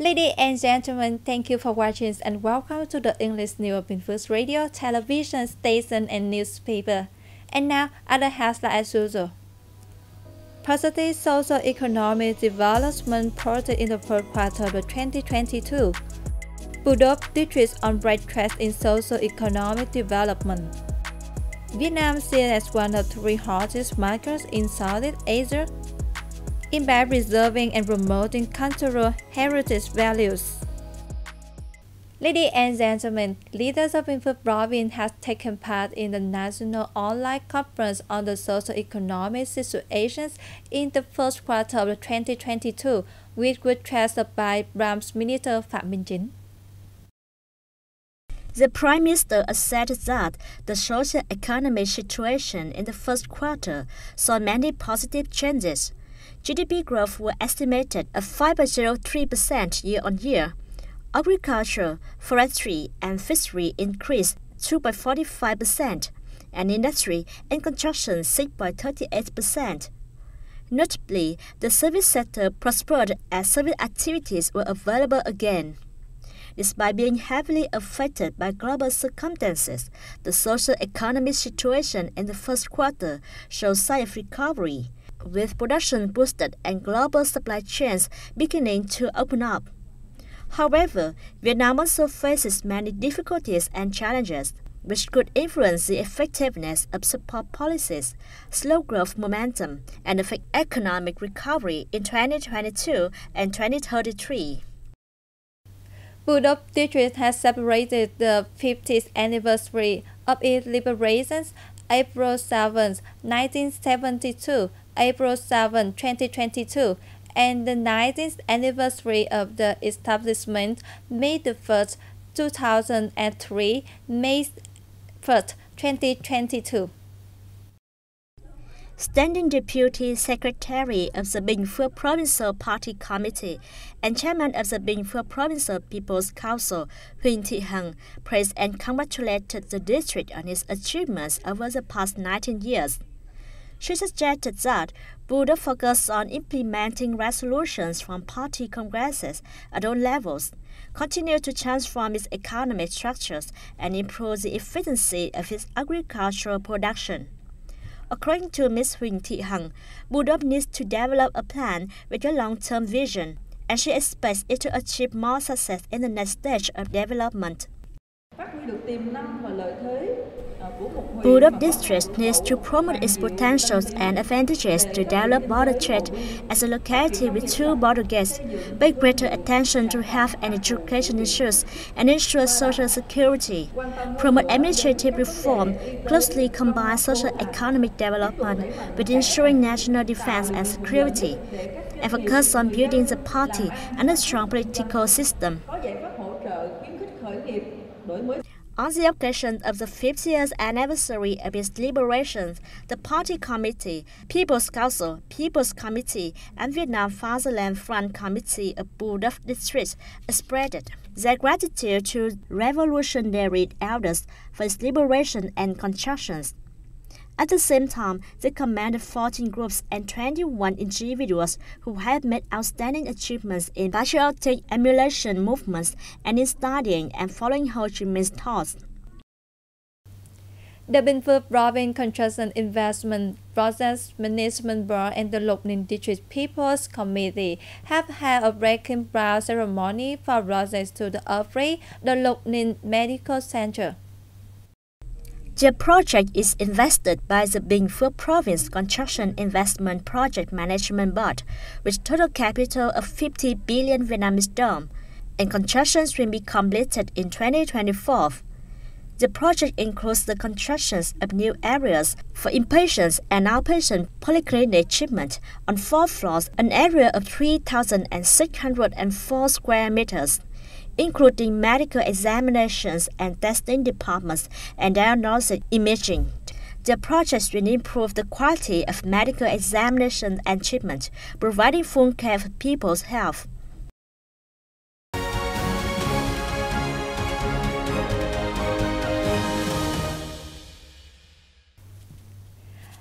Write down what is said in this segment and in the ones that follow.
Ladies and gentlemen, thank you for watching and welcome to the English News Bình Phước radio, television station and newspaper. And now, other headlines as usual. Positive socio-economic development project in the first quarter of 2022. Budok districts on bright track in socio-economic development. Vietnam seen as one of three hottest markets in Southeast Asia, in by preserving and promoting cultural heritage values. Ladies and gentlemen, leaders of Bình Phước province have taken part in the national online conference on the socio-economic situations in the first quarter of 2022, which was chaired by Prime Minister Phạm Minh Chính. The Prime Minister asserted that the socio-economic situation in the first quarter saw many positive changes. GDP growth was estimated at 5.03% year-on-year. Agriculture, forestry, and fishery increased 2.45%, and industry and construction 6.38%. Notably, the service sector prospered as service activities were available again. Despite being heavily affected by global circumstances, the socio-economic situation in the first quarter showed signs of recovery, with production boosted and global supply chains beginning to open up. However, Vietnam also faces many difficulties and challenges, which could influence the effectiveness of support policies, slow growth momentum, and affect economic recovery in 2022 and 2033. Budok district has celebrated the 50th anniversary of its liberation, April 7, 1972, April 7, 2022, and the 19th anniversary of the establishment, May 1st, 2003, May 1st, 2022. Standing Deputy Secretary of the Bình Phước Provincial Party Committee and Chairman of the Bình Phước Provincial People's Council, Huỳnh Thị Hằng, praised and congratulated the district on its achievements over the past 19 years. She suggested that Budok focus on implementing resolutions from party congresses at all levels, continue to transform its economic structures, and improve the efficiency of its agricultural production. According to Ms. Huỳnh Thị Hằng, Budok needs to develop a plan with a long-term vision, and she expects it to achieve more success in the next stage of development. Budok district needs to promote its potentials and advantages to develop border trade as a locality with two border gates, pay greater attention to health and education issues, and ensure social security. Promote administrative reform, closely combine socio-economic development with ensuring national defense and security, and focus on building the party and a strong political system. On the occasion of the 50th anniversary of its liberation, the Party Committee, People's Council, People's Committee, and Vietnam Fatherland Front Committee of Budok District expressed their gratitude to revolutionary elders for its liberation and constructions. At the same time, they commended 14 groups and 21 individuals who have made outstanding achievements in patriotic emulation movements and in studying and following Ho Chi Minh's thoughts. The Bình Phước Province Construction Investment Project Management Board and the Lộc Ninh District People's Committee have held a breaking ground ceremony for projects to upgrade the Lộc Ninh Medical Center. The project is invested by the Bình Phước Province Construction Investment Project Management Board, with total capital of 50 billion Vietnamese đồng, and construction will be completed in 2024. The project includes the constructions of new areas for inpatient and outpatient polyclinic treatment on 4 floors, an area of 3,604 square meters, including medical examinations and testing departments and diagnostic imaging. The project will improve the quality of medical examination and treatment, providing full care for people's health.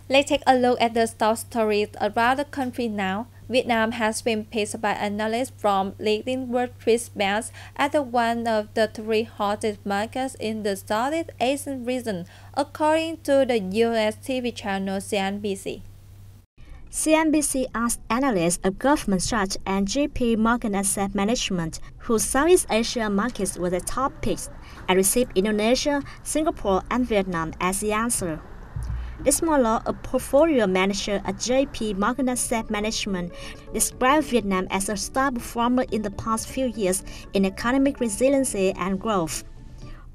Let's take a look at the top stories around the country now. Vietnam has been picked by analysts from leading world trade banks as one of the 3 hottest markets in the Southeast Asian region, according to the U.S. TV channel CNBC. CNBC asked analysts of Goldman Sachs and JP Morgan Asset Management, whose Southeast Asia markets were the top picks, and received Indonesia, Singapore, and Vietnam as the answer. This Molo, a portfolio manager at JP Morgan Asset Management, described Vietnam as a star performer in the past few years in economic resiliency and growth.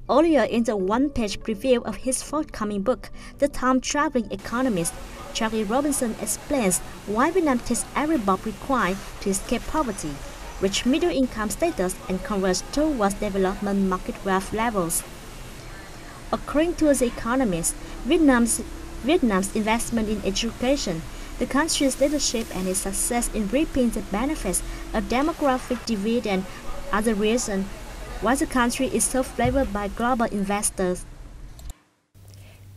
Earlier in the one-page preview of his forthcoming book, The Time-Traveling Economist, Charlie Robinson explains why Vietnam takes every box required to escape poverty, reach middle-income status, and converge towards development market wealth levels. According to The Economist, Vietnam's investment in education, the country's leadership, and its success in reaping the benefits of demographic dividend are the reason why the country is so favored by global investors.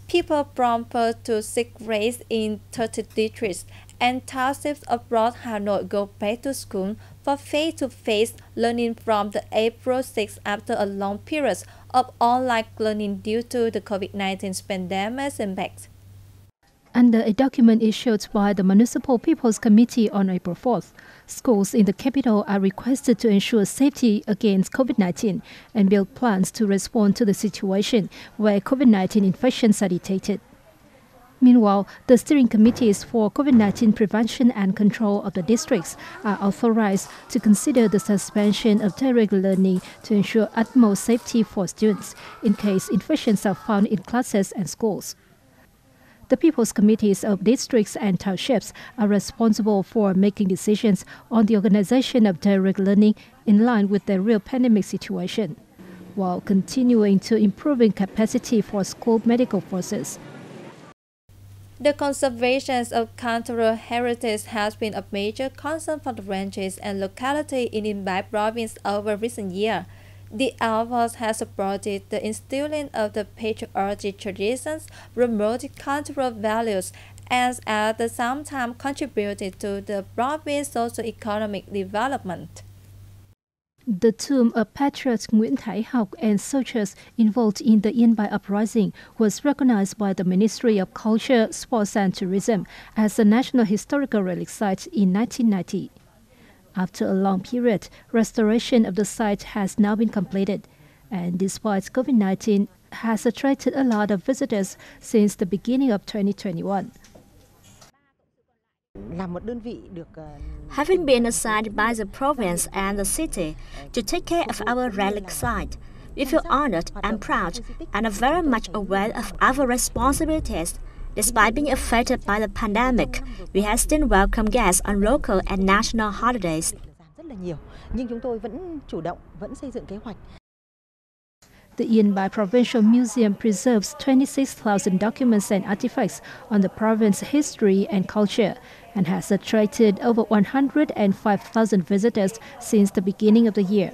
People from Perth to 6th grade in 30 districts and townships around Hanoi go back to school for face-to-face learning from the April 6 after a long period of online learning due to the COVID-19 pandemic impact. Under a document issued by the Municipal People's Committee on April 4th, schools in the capital are requested to ensure safety against COVID-19 and build plans to respond to the situation where COVID-19 infections are detected. Meanwhile, the steering committees for COVID-19 prevention and control of the districts are authorized to consider the suspension of direct learning to ensure utmost safety for students in case infections are found in classes and schools. The People's Committees of districts and townships are responsible for making decisions on the organization of direct learning in line with the real pandemic situation, while continuing to improving capacity for school medical forces. The conservation of cultural heritage has been a major concern for the ranges and localities in Yên province over recent years. The effort has supported the instilling of the patriotic traditions, promoted cultural values, and at the same time contributed to the province's socio-economic development. The tomb of patriot Nguyễn Thái Học and soldiers involved in the Yên Bái uprising was recognized by the Ministry of Culture, Sports and Tourism as a National Historical Relic Site in 1990. After a long period, restoration of the site has now been completed, and despite COVID-19, has attracted a lot of visitors since the beginning of 2021. Having been assigned by the province and the city to take care of our relic site, we feel honored and proud and are very much aware of our responsibilities. Despite being affected by the pandemic, we have still welcomed guests on local and national holidays. The Yên Bái Provincial Museum preserves 26,000 documents and artifacts on the province's history and culture and has attracted over 105,000 visitors since the beginning of the year.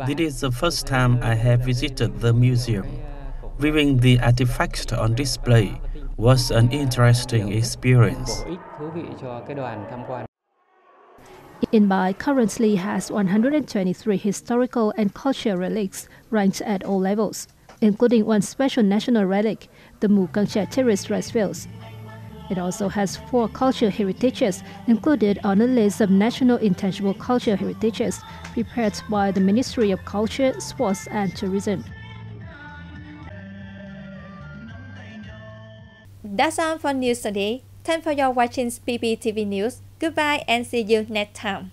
This is the first time I have visited the museum. Viewing the artifacts on display was an interesting experience. Yên Bái currently has 123 historical and cultural relics ranked at all levels, including one special national relic, the Mù Căng Chải terraced rice fields. It also has 4 cultural heritages included on a list of national intangible cultural heritages prepared by the Ministry of Culture, Sports and Tourism. That's all for news today. Thanks for your watching BPTV News. Goodbye and see you next time.